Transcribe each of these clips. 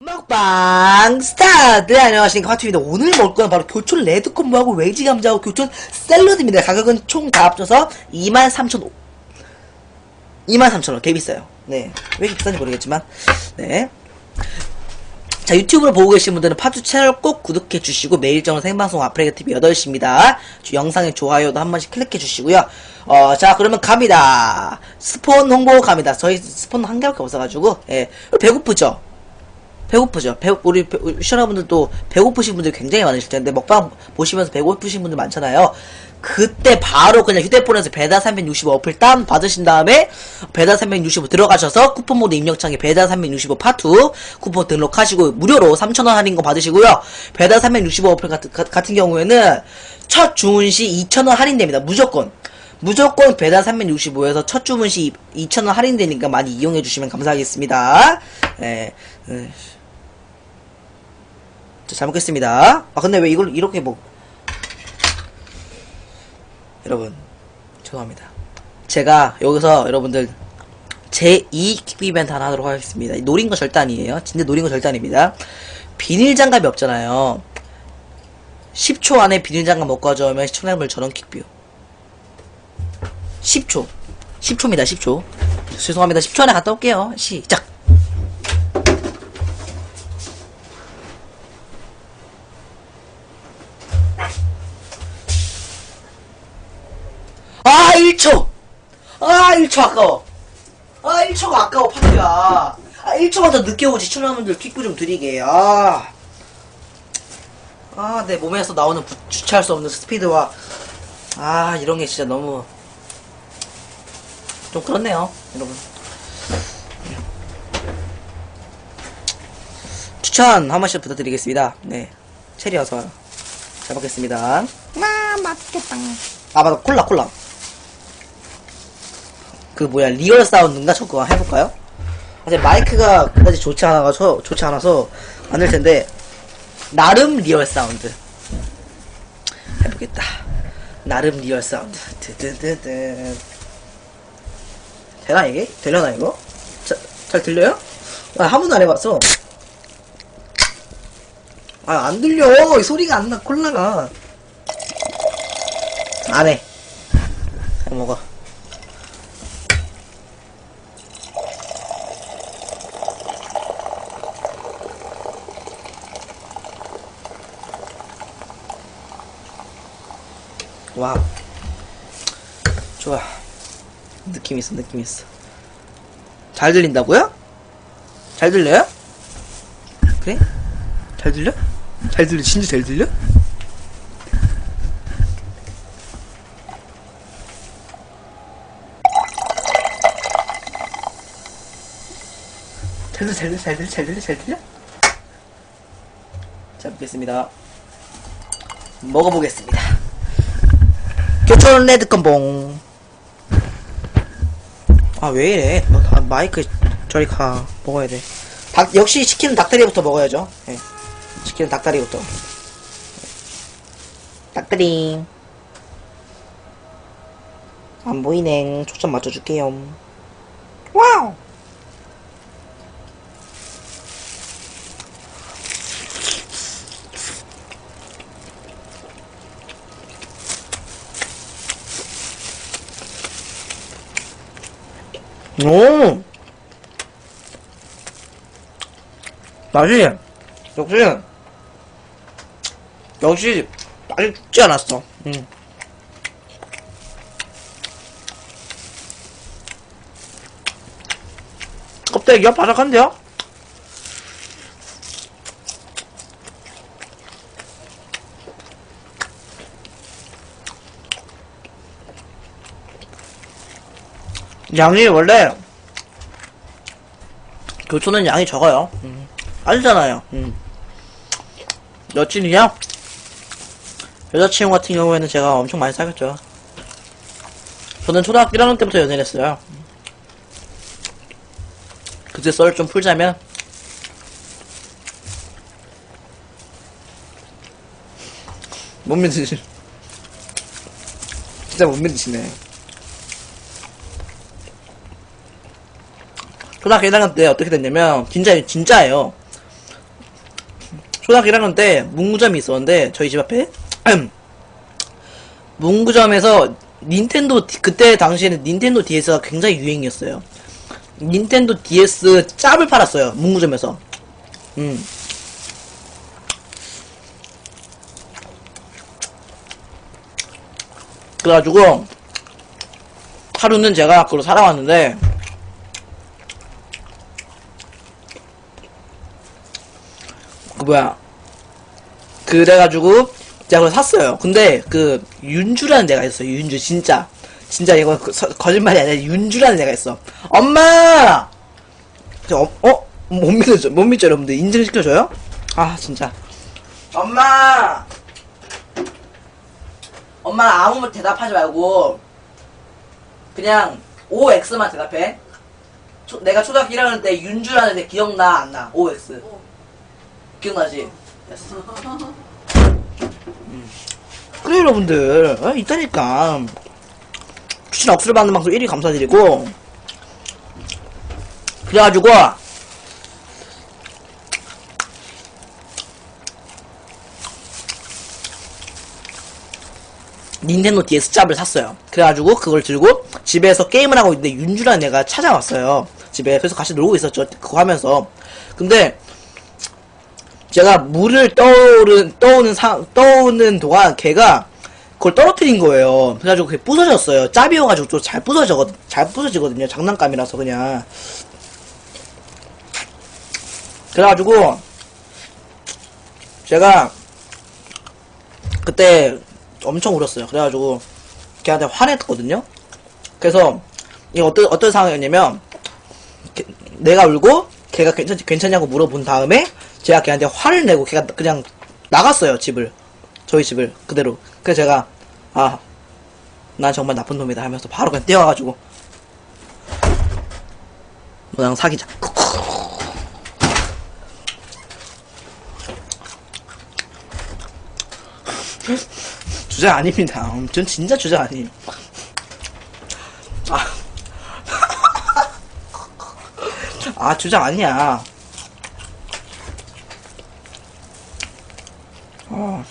먹방 스타트! 안녕하십니까 화투입니다. 오늘 먹을 거는 바로 교촌 레드 콤보하고 외지 감자하고 교촌 샐러드입니다. 가격은 총 다 합쳐서 23,000원. 개 비싸요. 네. 왜 이렇게 비싼지 모르겠지만. 네. 자, 유튜브를 보고 계신 분들은 파주 채널 꼭 구독해주시고, 매일정으로 생방송 아프리카 TV 8시입니다. 영상에 좋아요도 한 번씩 클릭해주시고요. 자, 그러면 갑니다. 스폰 홍보 갑니다. 저희 스폰 한 개밖에 없어가지고, 예. 배고프죠? 우리 시청자분들도 배고프신 분들이 굉장히 많으실 텐데, 먹방 보시면서 배고프신 분들 많잖아요. 그때 바로 그냥 휴대폰에서 배달 365 어플 다운 받으신 다음에 배달 365 들어가셔서 쿠폰 모드 입력창에 배달 365 파투 쿠폰 등록하시고 무료로 3,000원 할인권 받으시고요. 배달 365 어플 같은 경우에는 첫 주문 시 2,000원 할인됩니다. 무조건 배달 365에서 첫 주문 시 2,000원 할인되니까 많이 이용해 주시면 감사하겠습니다. 네. 자, 잘 먹겠습니다. 아, 근데 왜 이걸 이렇게 여러분, 죄송합니다. 제가 여기서 여러분들 제2 킥비 이벤트 하나 하도록 하겠습니다. 노린 거 절대 아니에요. 진짜 노린 거 절대 아닙니다. 비닐 장갑이 없잖아요. 10초 안에 비닐 장갑 먹고 가져오면 시청자분들 전원 킥뷰. 10초입니다. 10초. 죄송합니다. 10초 안에 갔다 올게요. 시작. 아, 1초! 아, 1초 아까워. 아, 1초가 아까워, 파트야. 아, 1초만 더 늦게 오지. 시청자분들 킥뷰 좀 드리게. 내 몸에서 나오는 주체할 수 없는 스피드와, 이런 게 진짜 너무, 좀 그렇네요, 여러분. 추천 한 번씩 부탁드리겠습니다. 네. 체리 어서와요. 잘 먹겠습니다. 맛있겠다. 아, 맞다. 콜라. 리얼 사운드인가? 저거 해볼까요? 사실 마이크가 그다지 좋지 않아서 안 될 텐데, 나름 리얼 사운드. 해보겠다. 나름 리얼 사운드. 되나, 이게? 되려나, 이거? 잘 들려요? 한 번도 안 해봤어. 안 들려. 이 소리가 안 나, 콜라가. 안 해. 그냥 먹어. 와우. 좋아. 느낌 있어. 잘 들린다고요? 잘 들려요? 그래? 잘 들려? 진짜 잘 들려? 잘 들려? 자, 먹겠습니다. 먹어보겠습니다. 교촌 레드 껌봉. 왜 이래? 마이크 저리 가. 먹어야 돼. 역시 치킨은 닭다리부터 먹어야죠. 네. 치킨은 닭다리부터. 닭다리. 안 보이네. 초점 맞춰줄게요. 와우! 오! 역시, 맛이 죽지 않았어. 껍데기가 바삭한데요? 양이 원래 교촌은 양이 적어요. 아시잖아요. 여친이냐? 여자친구 같은 경우에는 제가 엄청 많이 사귀었죠. 저는 초등학교 1학년 때부터 연애를 했어요. 그때 썰을 좀 풀자면 못 믿으시 진짜 못 믿으시네. 초등학교 1학년 때 어떻게 됐냐면 진짜예요. 초등학교 1학년 때 문구점이 있었는데 저희 집 앞에 문구점에서 닌텐도 그때 당시에는 닌텐도 DS가 굉장히 유행이었어요. 닌텐도 DS 짭을 팔았어요. 문구점에서. 그래가지고 하루는 제가 그걸 사러 왔는데 그 뭐야 그래가지고 제가 그걸 샀어요. 근데 그 윤주라는 데가 있어요. 윤주 진짜 이거 거짓말이 아니라 윤주라는 데가 있어. 엄마 못 믿어줘. 못 믿죠 여러분들. 인증시켜줘요? 아 진짜 엄마 아무 대답하지 말고 그냥 OX만 대답해. 내가 초등학교 1학년 때 윤주라는 데 기억나 안 나? OX 기억나지? 됐어. 그래 여러분들 있다니까. 추천 억수를 받는 방송 1위 감사드리고 그래가지고 닌텐도 DS 짭을 샀어요. 그래가지고 그걸 들고 집에서 게임을 하고 있는데 윤주라는 애가 찾아왔어요. 집에. 그래서 같이 놀고 있었죠. 그거 하면서. 근데 제가 물을 떠오는 동안 걔가 그걸 떨어뜨린 거예요. 그래가지고 그게 부서졌어요. 짭이어가지고 좀 잘 부서지거든요. 장난감이라서 그냥. 그래가지고 제가 그때 엄청 울었어요. 그래가지고 걔한테 화냈거든요. 그래서 이게 어떤 상황이었냐면 내가 울고 걔가 괜찮냐고 물어본 다음에 제가 걔한테 화를 내고 걔가 그냥 나갔어요. 저희 집을 그대로. 그래서 제가 난 정말 나쁜 놈이다 하면서 바로 그냥 뛰어가가지고 너랑 사귀자. 주작 아닙니다. 전 진짜 주작 아님. 주작 아니야.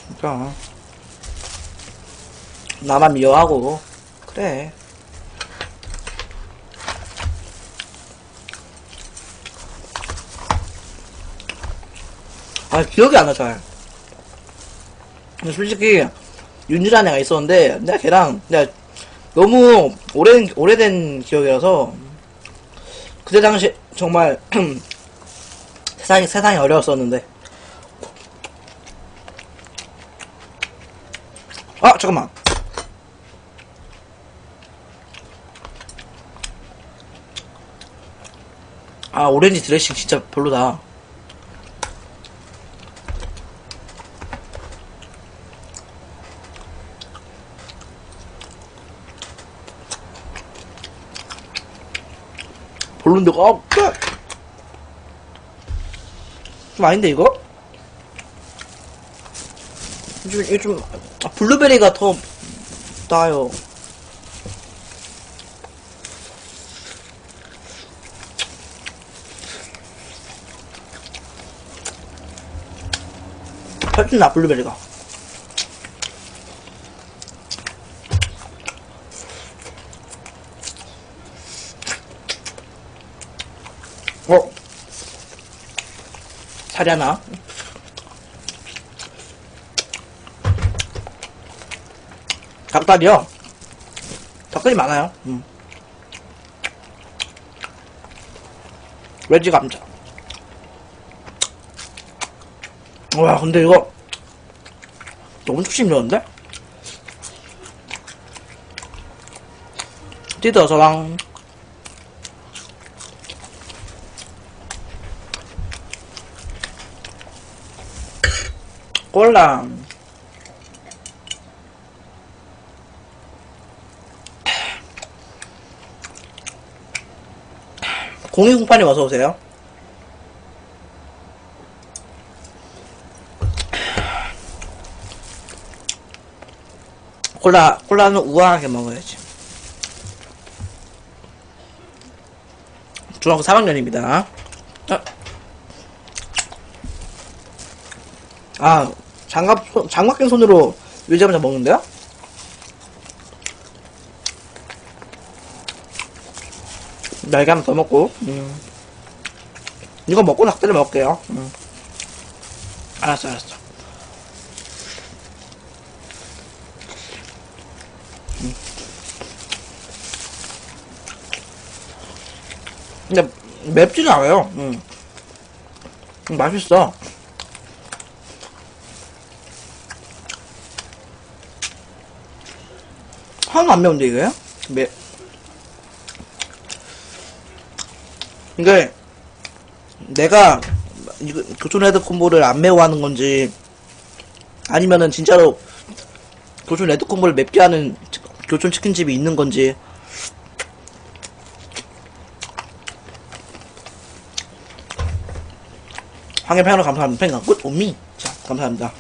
진짜. 나만 미워하고. 그래. 기억이 안 나, 잘. 근데 솔직히, 윤주라는 애가 있었는데, 내가 너무 오래된 기억이라서, 그때 당시, 정말, 세상이 어려웠었는데. 잠깐만. 오렌지 드레싱 진짜 별로다. 별론데, 좀 아닌데, 이거? 이거 좀, 블루베리가 더 나아요. 훨씬 나, 블루베리가. 살이 하나? 닭다리요? 닭다리 많아요. 외지 감자. 와, 근데 이거 너무 축심이었는데? 뜯어서랑 꼴랑 공이공파님 어서오세요. 콜라는 우아하게 먹어야지. 중학교 3학년입니다. 아, 장갑 낀 손으로 밀자마자 먹는데요? 날개 한번 더 먹고, 이거 먹고 닭다리 먹을게요. 알았어. 근데 맵지는 않아요. 맛있어. 하나도 안 매운데 이거요? 이게 내가 이거 교촌 레드 콤보를 안 매워하는 건지 아니면은 진짜로 교촌 레드 콤보를 맵게 하는 교촌 치킨집이 있는 건지. 황해 팬으로 감사합니다. 팬 끝 오미. 자, 감사합니다.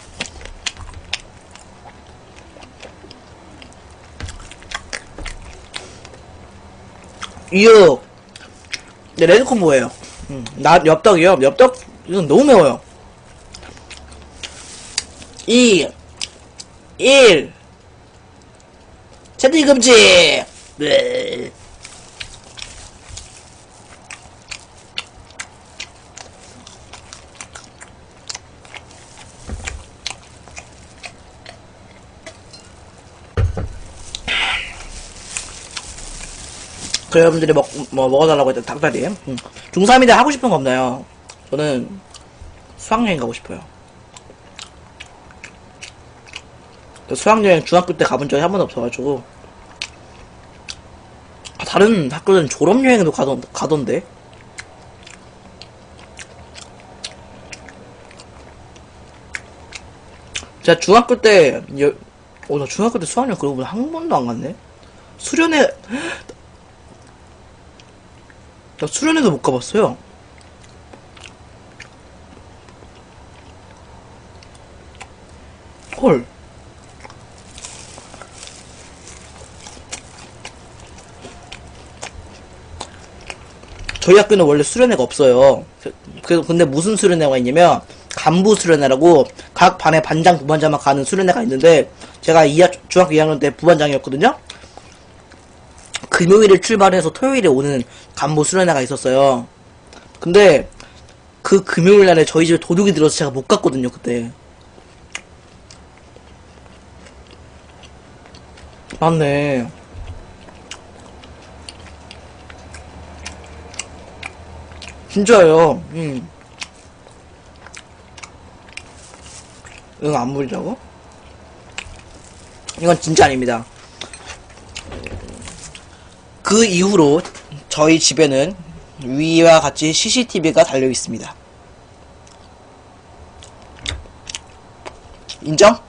이거 네, 레드 콤보예요. 엽떡이요. 엽떡 이건 너무 매워요. 2 1 채팅 금지. 네. 그 여러분들이 먹어달라고 했던 닭다리. 중3인데 하고 싶은 거 없나요? 저는 수학여행 가고 싶어요. 수학여행 중학교 때 가본 적이 한 번도 없어가지고. 다른 학교는 졸업여행도 가던데. 제가 중학교 때, 나 중학교 때 수학여행 그러고 보니 한 번도 안 갔네? 나 수련회도 못 가봤어요. 헐. 저희 학교는 원래 수련회가 없어요. 근데 무슨 수련회가 있냐면 간부 수련회라고 각 반의 반장, 부반장만 가는 수련회가 있는데 제가 중학교 2학년 때 부반장이었거든요. 금요일에 출발해서 토요일에 오는 간부 수련회가 있었어요. 근데 그 금요일 날에 저희 집에 도둑이 들어서 제가 못 갔거든요, 그때. 맞네. 진짜요. 응, 안 부리자고? 이건 진짜 아닙니다. 그 이후로 저희 집에는 위와 같이 CCTV가 달려 있습니다. 인정?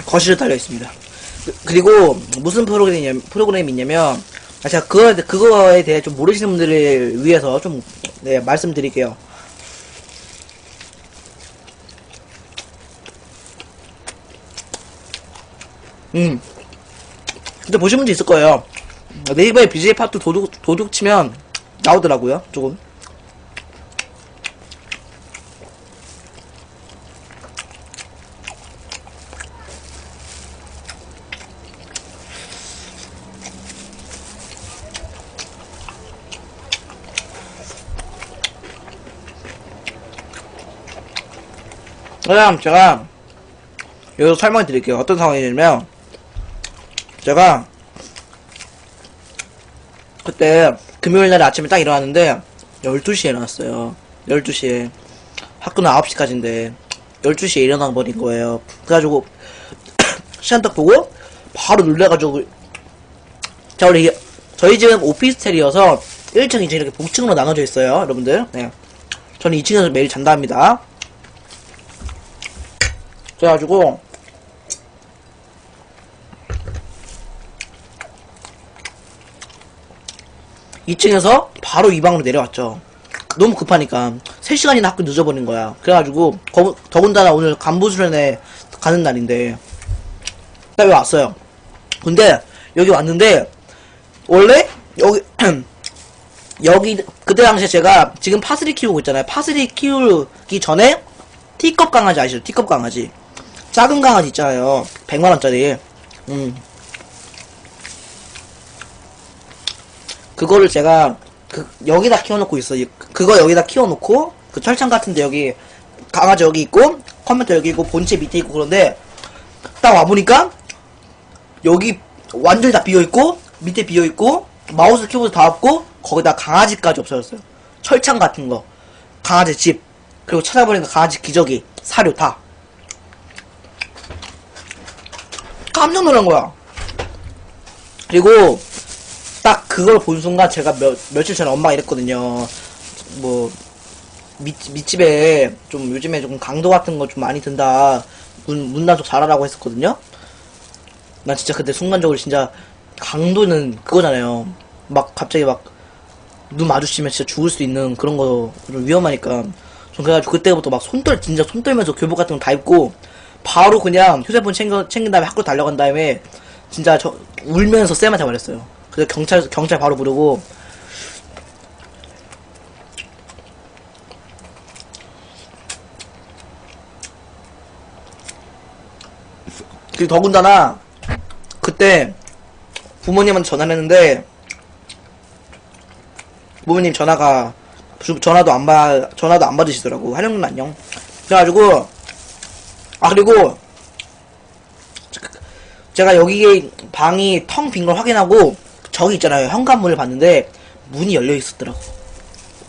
거실에 달려 있습니다. 그리고 무슨 프로그램이 있냐면 제가 그거에 대해 좀 모르시는 분들을 위해서 좀 네, 말씀드릴게요. 근데 보신 분도 있을 거예요. 네이버에 BJ 파트 도둑 치면 나오더라고요, 조금. 그럼 제가 여기서 설명해 드릴게요. 어떤 상황이냐면 제가 그때 금요일날 아침에 딱 일어났는데 12시에 일어났어요. 12시에 학교는 9시까지인데 12시에 일어나 버린 거예요. 그래가지고 시간 딱 보고 바로 놀래가지고 자, 우리 저희 집은 오피스텔이어서 1층, 2층 이렇게 복층으로 나눠져 있어요, 여러분들. 네. 저는 2층에서 매일 잔다 합니다. 그래가지고 2층에서 바로 이 방으로 내려왔죠. 너무 급하니까 3시간이나 학교 늦어버린 거야. 그래가지고 더군다나 오늘 간부수련회 가는 날인데 왜 왔어요. 근데 여기 왔는데 원래 여기 여기 그때 당시에 제가 지금 파스리 키우고 있잖아요. 파스리 키우기 전에 티컵 강아지 아시죠? 티컵 강아지 작은 강아지 있잖아요. 100만원짜리 그거를 제가 여기다 키워놓고 있어요. 그거 여기다 키워놓고 그 철창 같은데 여기 강아지 여기 있고 컴퓨터 여기 있고 본체 밑에 있고 그런데 딱 와보니까 여기 완전히 다 비어있고 밑에 비어있고 마우스 키보드 다 없고 거기다 강아지까지 없어졌어요. 철창 같은 거 강아지 집 그리고 찾아보니까 강아지 기저귀 사료 다 깜짝 놀란 거야. 그리고 딱 그걸 본 순간 제가 며칠 전에 엄마가 이랬거든요. 뭐 밑집에 좀 요즘에 좀 강도 같은 거 좀 많이 든다. 문단속 잘하라고 했었거든요. 난 진짜 그때 순간적으로 진짜 강도는 그거잖아요. 막 갑자기 막 눈 마주치면 진짜 죽을 수 있는 그런 거 좀 위험하니까. 전 그래가지고 그때부터 막 진짜 손 떨면서 교복 같은 거 다 입고 바로 그냥 휴대폰 챙긴 다음에 학교 달려간 다음에 진짜 저 울면서 쌤한테 말했어요. 그래서 경찰 바로 부르고. 그리고 더군다나 그때 부모님한테 전화를 했는데 부모님 전화도 안 받으시더라고. 하령님 안녕. 그래가지고 그리고 제가 여기 방이 텅 빈 걸 확인하고 저기 있잖아요. 현관문을 봤는데 문이 열려 있었더라고.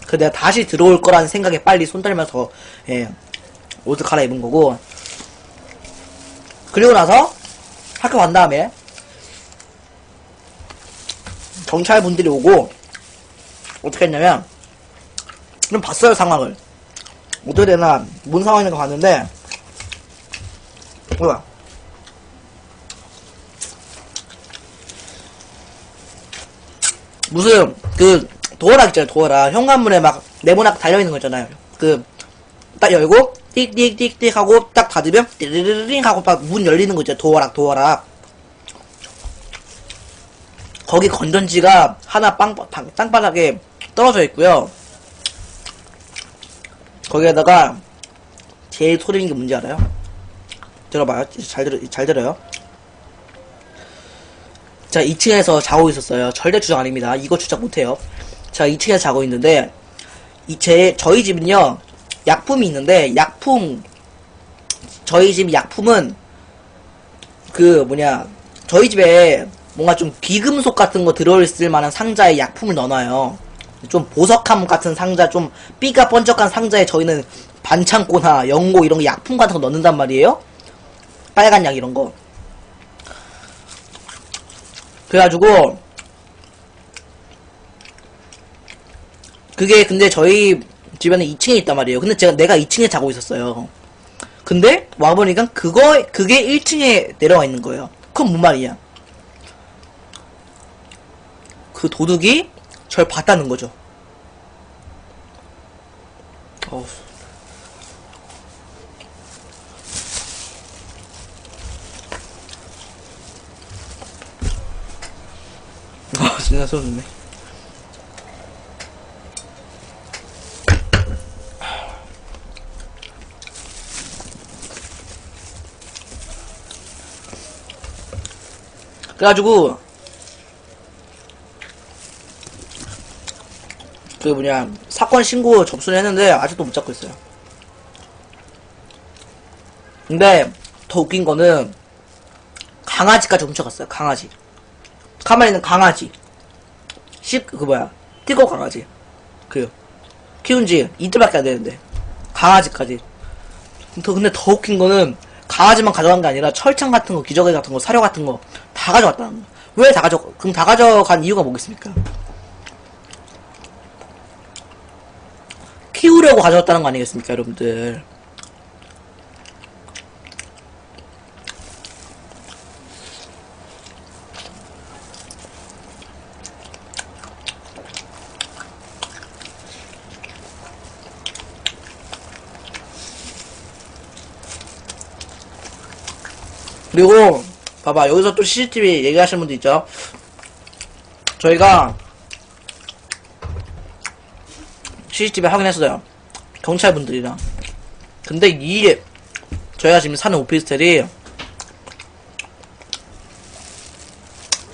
그래서 내가 다시 들어올 거라는 생각에 빨리 손 떨면서 옷을 갈아입은 거고. 그리고 나서 학교 간 다음에 경찰분들이 오고 어떻게 했냐면 좀 봤어요. 상황을 어떻게 되나 뭔 상황인가 봤는데 뭐야 무슨 그 도어락 있잖아요. 도어락 현관문에 막 네모나게 달려있는 거 있잖아요. 그 딱 열고 띡띡띡띡 하고 딱 닫으면 띠르르르 하고 막 문 열리는 거 있잖아요. 도어락 거기 건전지가 하나 땅바닥에 떨어져 있고요. 거기에다가 제일 소름인 게 뭔지 알아요? 들어봐요. 잘 들어요. 자, 2층에서 자고 있었어요. 절대 주작 아닙니다. 이거 주작 못해요. 자, 2층에서 자고 있는데 저희 집은요 약품이 있는데 저희 집 약품은 저희 집에 뭔가 좀 비금속 같은 거 들어있을 만한 상자에 약품을 넣어놔요. 좀 보석함 같은 상자, 좀 삐가 번쩍한 상자에 저희는 반창고나 연고 이런 거 약품 같은 거 넣는단 말이에요. 빨간 약 이런 거. 그래가지고 그게 근데 저희 집에는 2층에 있단 말이에요. 근데 내가 2층에 자고 있었어요. 근데 와보니까 그게 1층에 내려와 있는 거예요. 그건 뭔 말이야? 그 도둑이 절 봤다는 거죠. 어우. 진짜 소름네. 그래가지고 사건 신고 접수를 했는데 아직도 못 잡고 있어요. 근데 더 웃긴 거는 강아지까지 훔쳐갔어요. 강아지. 가만히 있는 강아지. 띠고 강아지. 키운 지 이틀밖에 안 되는데 강아지까지. 근데 더 웃긴 거는 강아지만 가져간 게 아니라 철창 같은 거, 기저귀 같은 거, 사료 같은 거 다 가져갔다는 거. 그럼 다 가져간 이유가 뭐겠습니까? 키우려고 가져갔다는 거 아니겠습니까, 여러분들? 그리고 봐봐, 여기서 또 CCTV 얘기하시는 분도 있죠. 저희가 CCTV 확인했어요. 경찰분들이랑. 근데 이게 저희가 지금 사는 오피스텔이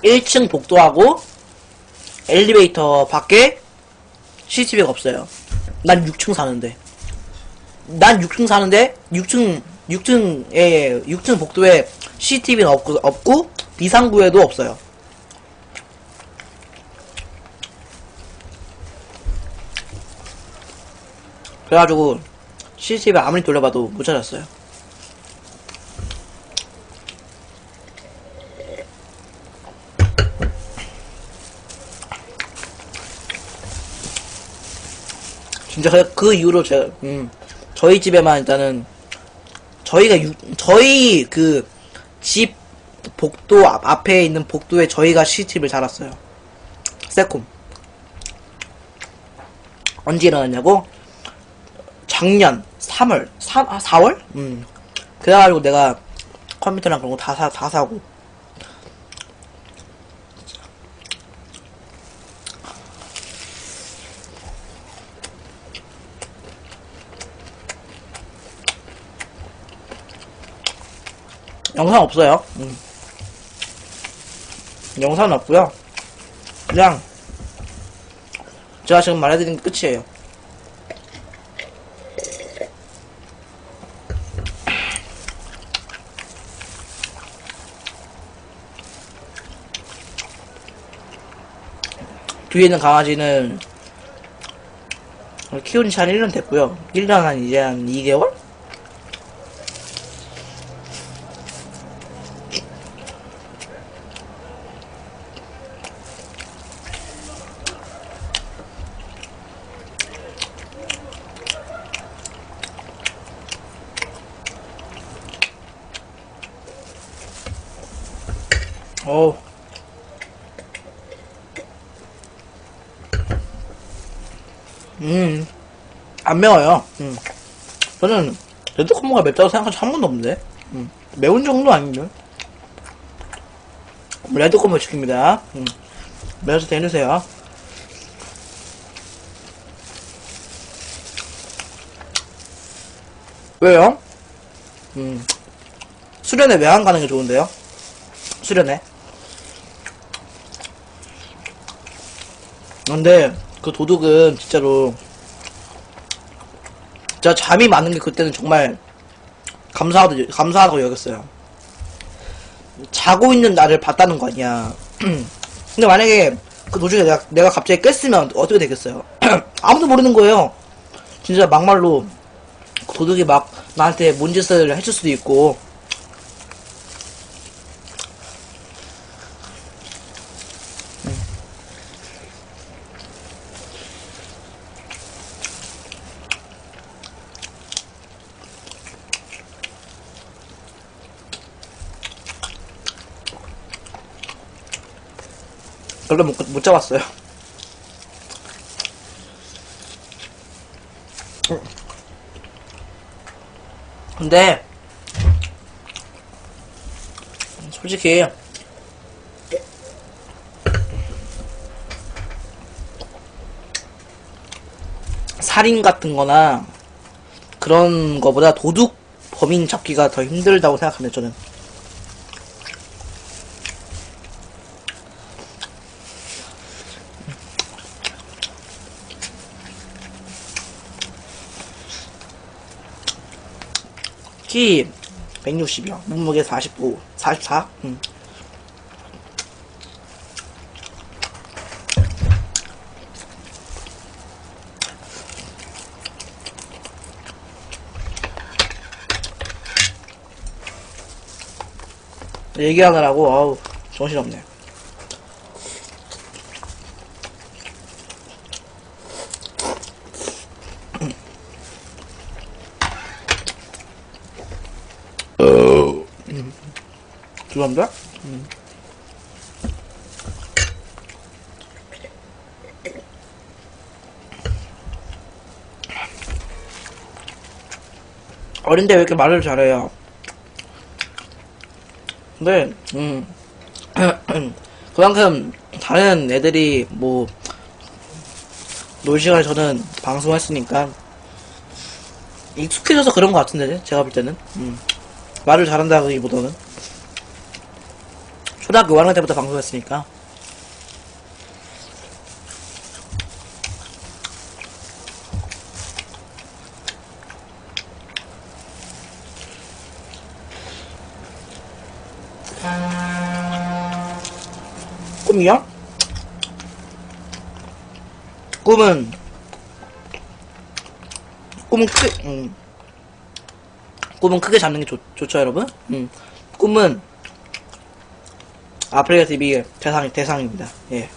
1층 복도하고 엘리베이터 밖에 CCTV가 없어요. 난 6층 사는데. 6층 복도에 CCTV는 없고, 비상구에도 없어요. 그래가지고, CCTV 아무리 돌려봐도 못 찾았어요. 진짜 그 이후로 제가 저희 집에만 일단은 저희 그 집 복도 앞에 있는 복도에 저희가 CCTV를 달았어요. 세콤. 언제 일어났냐고? 작년 3월 4월? 그래가지고 내가 컴퓨터랑 그런 거 다 사고. 영상 없어요. 영상은 없고요. 그냥 제가 지금 말해드린 게 끝이에요. 뒤에 있는 강아지는 키운 지 한 1년 됐고요. 1년 이제 한 2개월? 어우. 안 매워요. 저는 레드콤보가 맵다고 생각한 적 한 번도 없는데. 매운 정도 아닌데. 레드콤보 치킨입니다. 매워서 대주세요. 왜요? 수련회 왜 안 가는 게 좋은데요? 수련회. 근데 그 도둑은 진짜로 제가 잠이 많은 게 그때는 정말 감사하다고 여겼어요. 자고 있는 나를 봤다는 거 아니야. 근데 만약에 그 도중에 내가 갑자기 깼으면 어떻게 되겠어요? 아무도 모르는 거예요. 진짜 막말로 도둑이 막 나한테 뭔 짓을 해줄 수도 있고. 별로 못 잡았어요. 근데 솔직히 살인 같은 거나 그런 거보다 도둑 범인 잡기가 더 힘들다고 생각합니다, 저는. 키 160이요. 몸무게 45, 44? 얘기하느라고, 아우, 정신없네. 죄송합니다. 어린데 왜 이렇게 말을 잘해요? 근데, 그만큼 다른 애들이 뭐, 놀 시간에 저는 방송했으니까, 익숙해져서 그런 것 같은데, 제가 볼 때는. 말을 잘한다기보다는. 초등학교 5학년 때부터 방송했으니까. 꿈이요? 꿈은 꿈은 크게 잡는 게 좋죠, 여러분. 꿈은 아프리카 TV의 대상입니다. 예.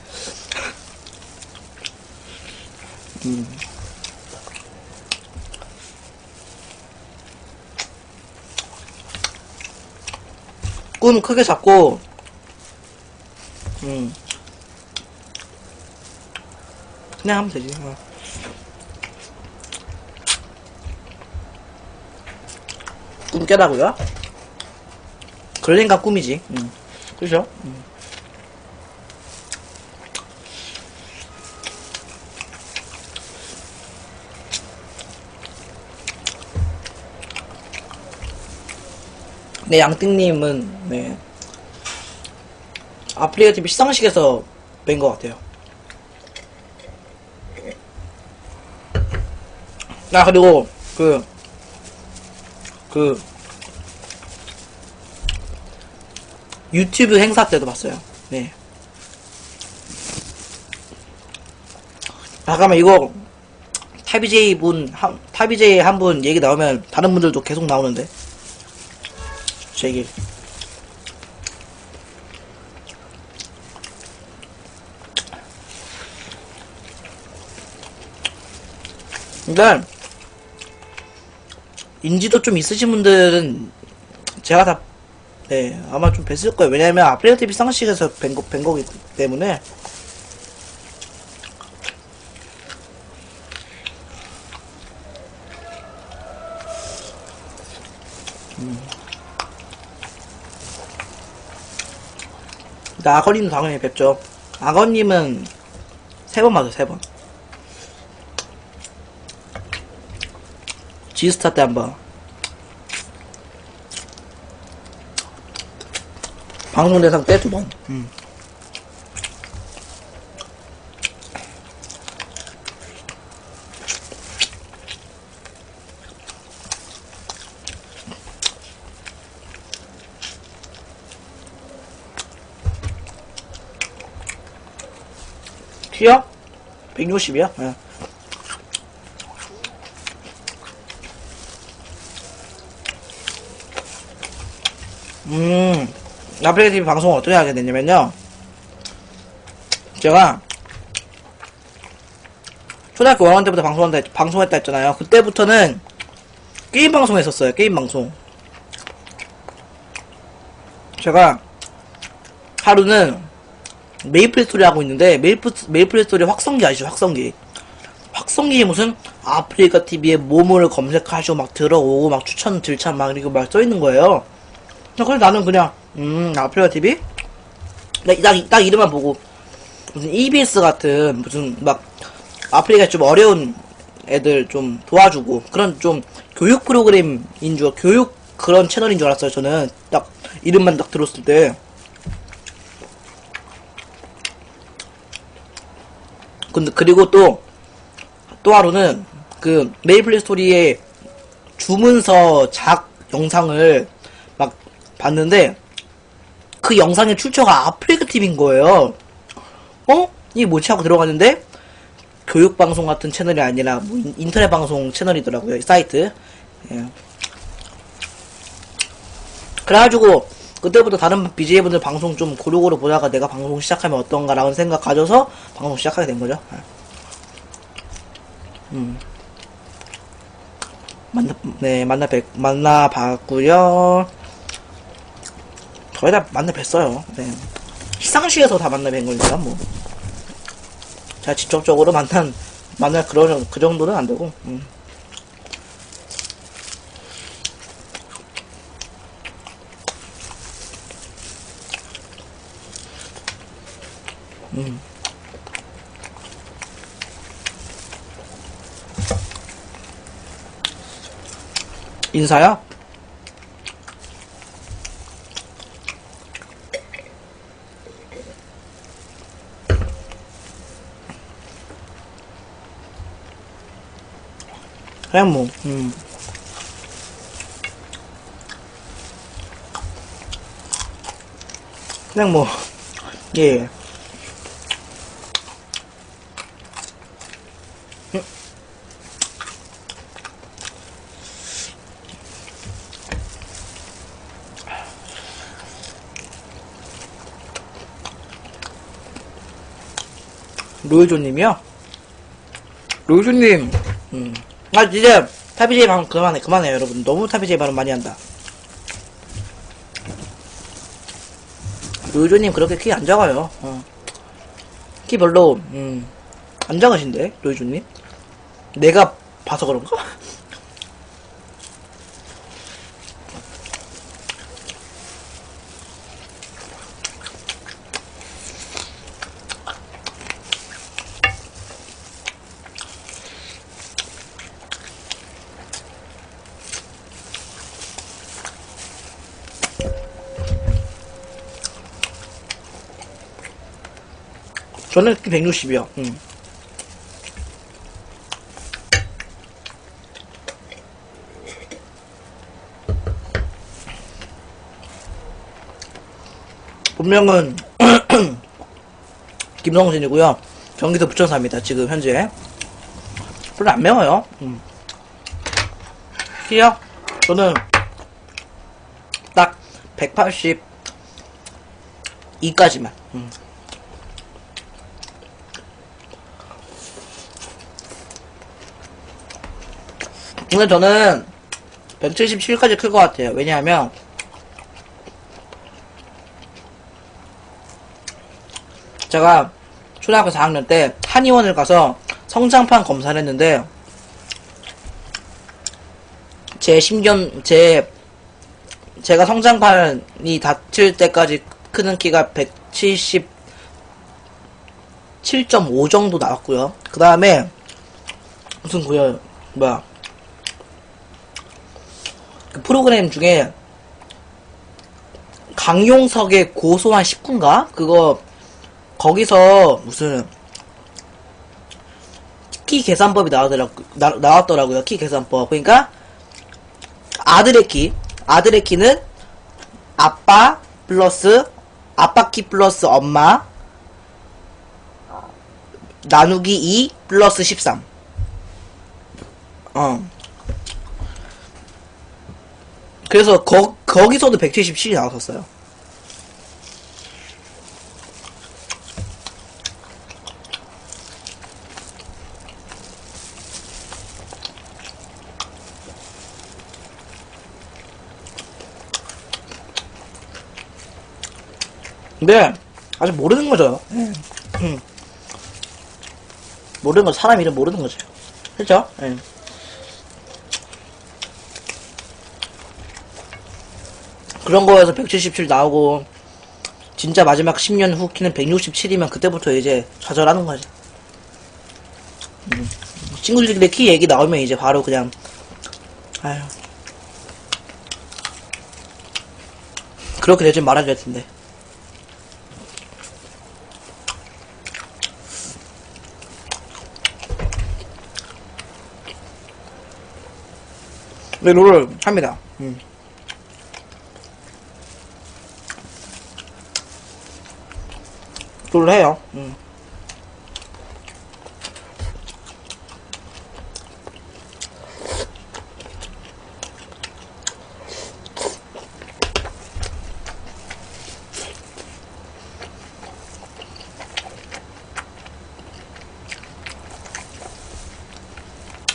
꿈 크게 잡고, 그냥 하면 되지. 꿈 깨라고요? 그러니까 꿈이지. 그죠? 네, 양띵님은, 네. 아프리카 TV 시상식에서 뵌 것 같아요. 아, 그리고, 유튜브 행사 때도 봤어요. 네. 잠깐만, 이거, 타비제이 한 분 얘기 나오면 다른 분들도 계속 나오는데. 제 얘기. 근데, 인지도 좀 있으신 분들은 제가 다, 네, 아마 좀 뵀을 거예요. 왜냐면 아프리카 TV 상식에서 뵌 거기 때문에. 근데 아거님도 당연히 뵙죠. 아거님은 3번 맞아요, 3번. 지스타 때 한번. 방송 대상 때 2번. 키요? 160이요? 네. 아프리카 TV 방송을 어떻게 하게 됐냐면요. 제가 초등학교 5학년 때부터 방송했다 했잖아요. 그때부터는 게임 방송 했었어요. 게임 방송. 제가 하루는 메이플 스토리 하고 있는데, 메이플 스토리 확성기 아시죠? 확성기에 무슨 아프리카 TV에 모모를 검색하시고 막 들어오고 막 추천 들참 막 이렇게 막 써있는 거예요. 그래서 나는 그냥 아프리카 TV? 딱 이름만 보고 무슨 EBS 같은 무슨 막 아프리카 좀 어려운 애들 좀 도와주고 그런 좀 교육 프로그램인 교육 그런 채널인 줄 알았어요. 저는 딱 이름만 딱 들었을 때. 근데 그리고 또 하루는 그 메이플 스토리의 주문서 작 영상을 막 봤는데 그 영상의 출처가 아프리카 TV인 거예요. 이게 뭐지 하고 들어갔는데 교육방송 같은 채널이 아니라 뭐 인터넷 방송 채널이더라고요. 사이트. 예. 그래가지고 그때부터 다른 BJ분들 방송 좀 고루고루 보다가 내가 방송 시작하면 어떤가라는 생각 가져서 방송 시작하게 된 거죠. 만나봤고요. 거의 다 만나뵀어요. 네. 시상식에서 다 만나뵌 거니까 뭐. 제가 직접적으로 만날 그 정도는 안 되고. 인사야? 그냥 뭐, 그냥 뭐, 예. 로이조님이요? 로이조님, 아, 이제, 타비제이 발음 그만해요, 여러분. 너무 타비제이 발음 많이 한다. 로이조님, 그렇게 키 안 작아요. 키 별로, 안 작으신데, 로이조님? 내가 봐서 그런가? 저는 160이요. 본명은 김성진이고요. 경기도 부천 삽니다. 지금 현재 별로 안 매워요. 키요? 저는 딱 182까지만. 근데 저는 177까지 클 것 같아요. 왜냐하면 제가 초등학교 4학년 때 한의원을 가서 성장판 검사를 했는데 제가 성장판이 닫힐 때까지 크는 키가 177.5 정도 나왔고요. 그 다음에 무슨 그 프로그램 중에 강용석의 고소한 식구인가? 거기서 무슨 키 계산법이 나왔더라고요. 키 계산법. 그러니까 아들의 키는 아빠 키 플러스 엄마 나누기 2 플러스 13. 그래서 거기서도 177이 나왔었어요. 근데 아직 모르는 거죠. 모르는 거, 사람 이름 모르는 거죠. 그렇죠? 그런 거에서 177 나오고 진짜 마지막 10년 후 키는 167이면 그때부터 이제 좌절하는 거지. 친구들끼리 키 얘기 나오면 이제 바로 그냥 아휴 그렇게 되지 말아야 될 텐데. 네, 롤을 합니다. 롤을 해요.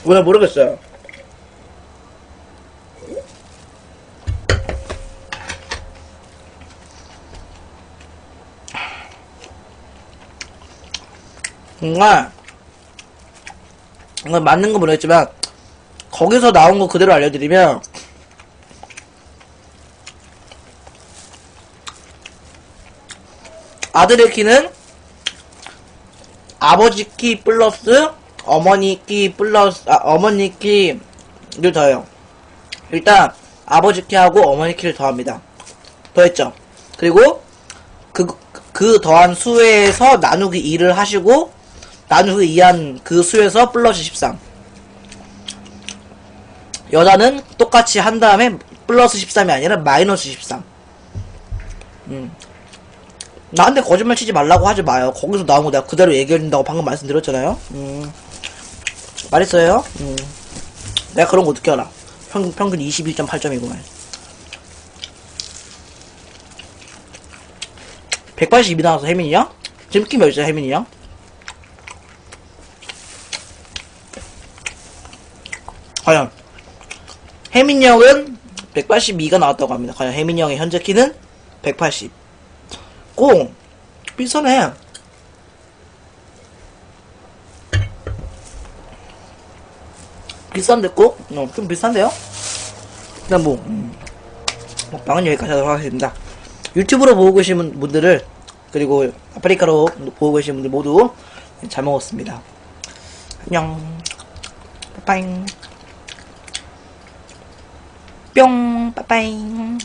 왜 모르겠어요. 뭔가 맞는 건 모르겠지만 거기서 나온 거 그대로 알려드리면 아들의 키는 아버지 키 플러스 어머니 키 플러스 어머니 키를 더해요. 일단 아버지 키하고 어머니 키를 더합니다. 더했죠. 그리고 그 더한 수에서 나누기 2를 하시고 나누기 2한 그 수에서 플러스 13. 여자는 똑같이 한 다음에 플러스 13이 아니라 마이너스 13. 나한테 거짓말 치지 말라고 하지 마요. 거기서 나온 거 내가 그대로 얘기해준다고 방금 말씀드렸잖아요. 말했어요. 내가 그런 거 어떻게 알아? 평균 21.8점이구만. 182 나와서 혜민이 형? 지금 키 몇이야, 혜민이 형? 과연 혜민이 형은 182가 나왔다고 합니다. 과연 혜민이 형의 현재 키는 180. 꽁! 비싸네. 비싼데 꼭? 좀 비싼데요? 일단 먹방은 여기까지 하도록 하겠습니다. 유튜브로 보고 계신 분들을, 그리고 아프리카로 보고 계신 분들 모두 잘 먹었습니다. 안녕. 빠빠잉. 뿅, 빠빠잉.